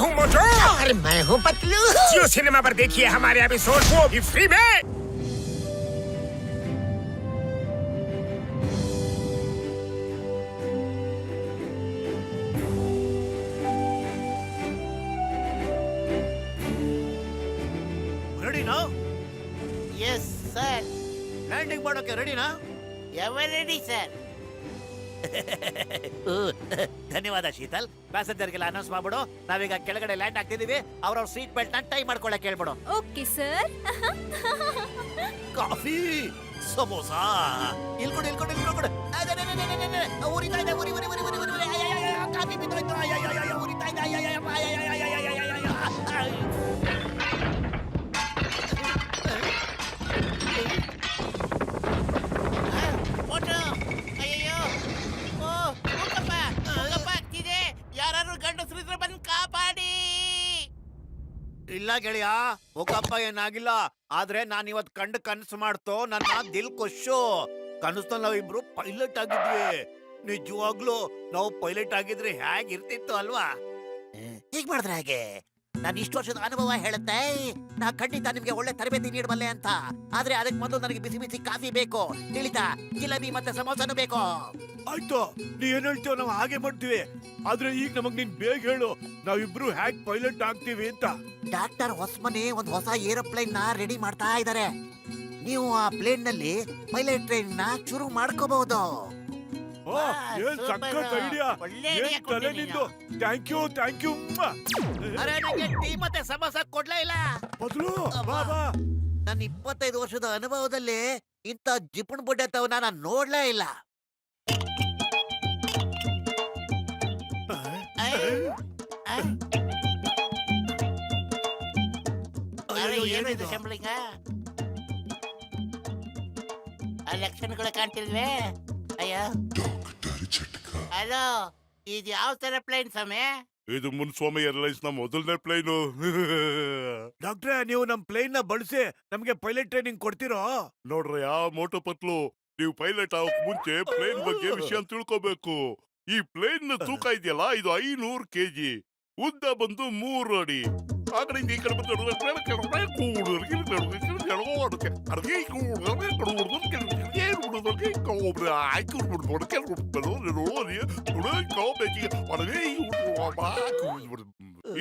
हूँ मोटू और मैं हूँ पतलू। जियो सिनेमा पर देखिए हमारे एपिसोड, वो भी फ्री में। ರೆಡಿನಾ? ಎಸ್ ಸರ್, ಲ್ಯಾಂಡಿಂಗ್ ಮಾಡೋಕೆ ರೆಡಿನಾ? Ever ready sir. ಧನ್ಯವಾದ ಶೀತಲ್. ಪ್ಯಾಸೆಂಜರ್ಗೆಲ್ಲ ಅನೌನ್ಸ್ ಮಾಡ್ಬಿಡು, ನಾವೀಗ ಕೆಳಗಡೆ ಲ್ಯಾಂಡ್ ಆಗ್ತಿದೀವಿ. ಅವ್ರವ್ರ ಸೀಟ್ ಬೆಲ್ಟ್ ನ ಟೈ ಮಾಡ್ಕೊಳಕ್ ಹೇಳ್ಬಿಡು. Okay sir. ಕಾಫಿ, ಸಮೋಸ, ಇಲ್ಕೊಡು ಇಲ್ಕೊಡು ಇಲ್ಕೊಡು. ಉರಿತಾ ಇದೆ, ಉರಿ ಉರಿ ಉರಿ ಉರಿ ಉರಿ ಉರಿ. ಕಾಫಿ ಬಿದ್ದೋಯ್ತು. ಉರಿತಾ ಇದೆ. ಮೋಟು, ಅಯ್ಯಯ್ಯೋ, ಓ ಮುಖಪ್ಪ ಆಗ್ತಿದೆ. ಯಾರು ಗಂಡಸ್ರಿದ್ರೆ ಬಂದು ಕಾಪಾಡಿ. ಇಲ್ಲ ಗೆಳೆಯ, ಮುಖಪ್ಪ ಏನಾಗಿಲ್ಲ. ಆದ್ರೆ ನಾನ್ ಇವತ್ ಕಂಡು ಕನಸು ಮಾಡ್ತೋ ನನ್ನ ದಿಲ್ ಖುಷು. ಕನಸಲ್ಲಿ ನಾವಿಬ್ರು ಪೈಲಟ್ ಆಗಿದ್ವಿ. ನಿಜವಾಗ್ಲು ನಾವು ಪೈಲಟ್ ಆಗಿದ್ರೆ ಹೇಗಿರ್ತಿತ್ತು ಅಲ್ವಾ? ಹೀಗ್ ಮಾಡಿದ್ರೆ ಹೇಗೆ? ನಾನು ಇಷ್ಟು ವರ್ಷದ ಅನುಭವ ಹೇಳುತ್ತೆ, ನಾ ಖಂಡಿತ ನಿಮ್ಗೆ ಒಳ್ಳೆ ತರಬೇತಿ ನೀಡಬಲ್ಲೆ ಅಂತ. ಆದ್ರೆ ಅದಕ್ಕೆ ಮೊದಲು ನನಗೆ ಬಿಸಿ ಬಿಸಿ ಕಾಫಿ ಬೇಕು, ತಿಳಿತಾ? ಜಿಲೇಬಿ ಮತ್ತೆ ಸಮೋಸನು ಬೇಕು. ಆಯ್ತು, ನೀ ಏನ್ ಹೇಳ್ತೀವ ನಾವು ಹಾಗೆ ಮಾಡ್ತೀವಿ. ಆದ್ರೆ ಈಗ ನಮಗ್ ನೀನ್ ಬೇಗ ಹೇಳು, ನಾವಿಬ್ರು ಹ್ಯಾಕ್ ಪೈಲಟ್ ಆಗ್ತೀವಿ ಅಂತ. ಡಾಕ್ಟರ್ ಹೊಸಮನೆ ಒಂದು ಹೊಸ ಏರೋಪ್ಲೇನ್ ನ ರೆಡಿ ಮಾಡ್ತಾ ಇದ್ದಾರೆ. ನೀವು ಆ ಪ್ಲೇನ್ ನಲ್ಲಿ ಪೈಲಟ್ ಟ್ರೈನ್ ನ ಶುರು ಮಾಡ್ಕೋಬಹುದು. ಓ, ಏನ್ ಸಖತ್ ಐಡಿಯಾ. ಏನ್ ತಲೆ ನಿಂದು. Thank you thank you. ಅರೆ, ನನಗೆ ಟೀ ಮತ್ತೆ ಸಮೋಸ ಕೊಡ್ಲೇ ಇಲ್ಲ. ಬದಲು ಬಾ ಬಾ. ನನ್ನ 25 ವರ್ಷದ ಅನುಭವದಲ್ಲಿ ಇಂಥ ಜಿಪುಣ್ ಬುಡ್ಡೆ ತವನ ನಾನು ನೋಡ್ಲೇ ಇಲ್ಲ. ಏನಿದು ಶಂಬಳಿಂಗ? ಆ ಲಕ್ಷಣಗಳು ಕಾಣ್ತಿಲ್ವೇ? ಅಯ್ಯೋ, ಹಲೋ, ಇದು ಯಾವ ತರ ಪ್ಲೇನ್ ಸಮಯ? ಇದು ಮುನ್ಸ್ವಾಮಿ ಏರ್ಲೈನ್ಸ್ ನ ಮೊದಲನೇ ಪ್ಲೇನು. ಡಾಕ್ಟ್ರೆ, ನೀವು ನಮ್ ಪ್ಲೇನ್ ನ ಬಳಸಿ ನಮ್ಗೆ ಪೈಲಟ್ ಟ್ರೈನಿಂಗ್ ಕೊಡ್ತೀರೋ? ನೋಡ್ರಿ ಆ ಮೋಟೋ ಪತ್ಲು, ನೀವು ಪೈಲಟ್ ಆಗೋಕ್ ಮುಂಚೆ ಪ್ಲೇನ್ ಬಗ್ಗೆ ವಿಷಯ ತಿಳ್ಕೋಬೇಕು. ಈ ಪ್ಲೇನ್ ನ ತೂಕ ಇದೆಯಲ್ಲ, ಇದು 500 kg, ಉದ್ದ ಬಂದು 3 ಅಡಿ. ಆ ಕಡೆಯಿಂದ ಈ ಕಡೆ ಬಂದು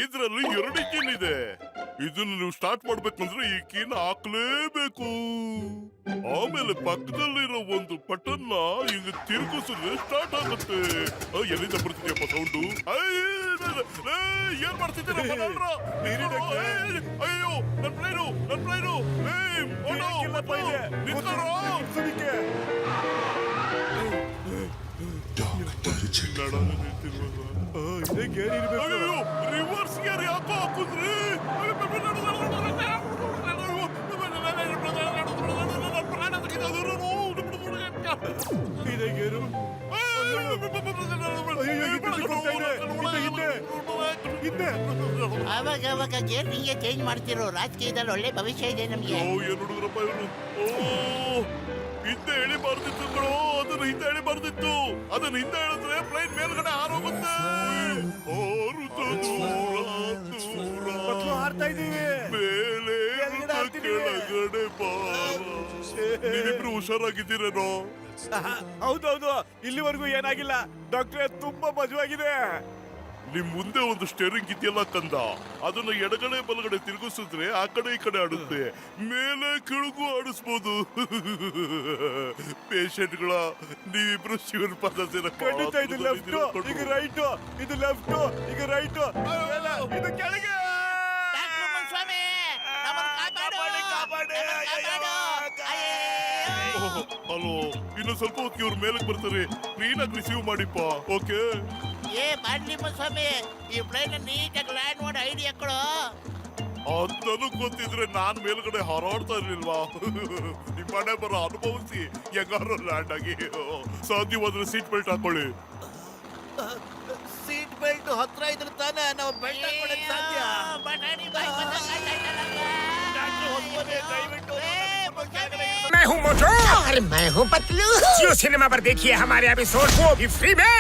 ಇದ್ರಲ್ಲಿ 2 ಕೀನ್ ಇದೆ. ಇದನ್ನ ನೀವು ಸ್ಟಾರ್ಟ್ ಮಾಡ್ಬೇಕಂದ್ರೆ ಈ ಕೀನ್ ಹಾಕ್ಲೇಬೇಕು. ಆಮೇಲೆ ಪಕ್ಕದಲ್ಲಿರೋ ಒಂದು ಬಟನ್ ನ ಹಿಂಗ ತಿರುಗಿಸಿದ್ರೆ ಸ್ಟಾರ್ಟ್ ಆಗುತ್ತೆ. ಎಲ್ಲಿಂದ ಬರ್ತಿದ್ಯಪ್ಪ ಸೌಂಡು? ಏನ್ ಮಾಡ್ತಿದ್ದೀರಪ್ಪ? ಅಯ್ಯೋ, ನನ್ ಪ್ಲೇನು, ನನ್ ಪ್ಲೇನು. ರಿವರ್ಸ್ ಗೇರ್ ಯಾಕೋ ಹಾಕುದ್ರಿ? ಅವಾಗ ಅವಾಗ ಗೇರ್ ಹಿಂಗೆ ಚೇಂಜ್ ಮಾಡ್ತಿರೋ. ರಾಜಕೀಯದಲ್ಲಿ ಒಳ್ಳೆ ಭವಿಷ್ಯ ಇದೆ ನಮ್ಗೆ. ಏನು ಹುಡುಗರಪ್ಪ ಇವನು? ಹಿಂದೆ ಎಳಿಬಾರ್ದಿತ್ತು ಕಣೋ, ಅದನ್ನ ಹಿಂದೆ ಎಳಿಬಾರ್ದಿತ್ತು. ಅದನ್ನ ಹಿಂದೆ ಎಳಿದ್ರೆ ಪ್ಲೇನ್ ಮೇಲ್ಗಡೆ ಹಾರೋಗುತ್ತೆ. ಹಾರ್ತಾ ಇದೀವಿ ಮೇಲೆ ಕೆಳಗಡೆ ನೀವಿಬ್ರು ಹುಷಾರಾಗಿದ್ದೀರೇನೋ? ಹೌದೌದು, ಇಲ್ಲಿವರೆಗೂ ಏನಾಗಿಲ್ಲ ಡಾಕ್ಟ್ರೆ. ತುಂಬಾ ಮಜವಾಗಿದೆ. ನಿಮ್ ಮುಂದೆ ಒಂದು ಸ್ಟೇರಿಂಗ್ ಇದೆಯಲ್ಲ ಕಂದ, ಅದನ್ನ ಎಡಗಡೆ ಬಲಗಡೆ ತಿರುಗಿಸಿದ್ರೆ ಆ ಕಡೆ ಈ ಕಡೆ ಆಡುತ್ತೆ. ಮೇಲೆ ಕೆಳಗೂ ಆಡಿಸ್ಬೋದು. ಪೇಷಂಟ್ಗಳ ನೀವಿಬ್ರು ಶಿವನ್ ಪಾದ ಖಂಡಿತ. ಇದು ಲೆಫ್ಟ್, ಈಗ ರೈಟ್, ಇದು ಲೆಫ್ಟ್, ಈಗ ರೈಟ್, ಇದು ಕೆಳಗೆ. ಹಲೋ, ಇನ್ನು ಸ್ವಲ್ಪ ಹೊತ್ತಿಗೆ ಇವ್ರ ಮೇಲಕ್ಕೆ ಬರ್ತಾರೆ. ಕ್ಲೀನಾಗಿ ರಿಸೀವ್ ಮಾಡಿಪ್ಪ. ಓಕೆ? ಏ ಮಾಡ್ಲಿ ಸ್ವಾಮಿ, ಈ ಪ್ಲೇನ್ ನೀಟಾಗಿ ಲ್ಯಾಂಡ್ ಮಾಡಿ ಐಡಿಯಾ ಕೊಡು. ಅದನ್ನು ಗೊತ್ತಿದ್ರೆ ನಾನ್ ಮೇಲ್ಗಡೆ ಹಾರಾಡ್ತಾ ಇರ್ಲಿಲ್ವಾ? ನಿಮ್ ಮನೆ ಬರೋ ಅನುಭವಿಸಿ ಹೆಂಗಾರು ಲ್ಯಾಂಡ್ ಆಗಿ. ಸಾಧ್ಯವಾದ್ರೆ ಸೀಟ್ ಬೆಲ್ಟ್ ಹಾಕೊಳ್ಳಿ. ಸೀಟ್ ಬೆಲ್ಟ್ ಹತ್ರ ಇದ್ರೆ ತಾನೇ ನಾವು ಬೆಲ್ಟ್ ಹಾಕೊಳ್ಳೋಕೆ ಸಾಧ್ಯ. मैं हूँ मोटू और मैं हूँ पतलू. जियो सिनेमा पर देखिए हमारे एपिसोड, वो भी फ्री में।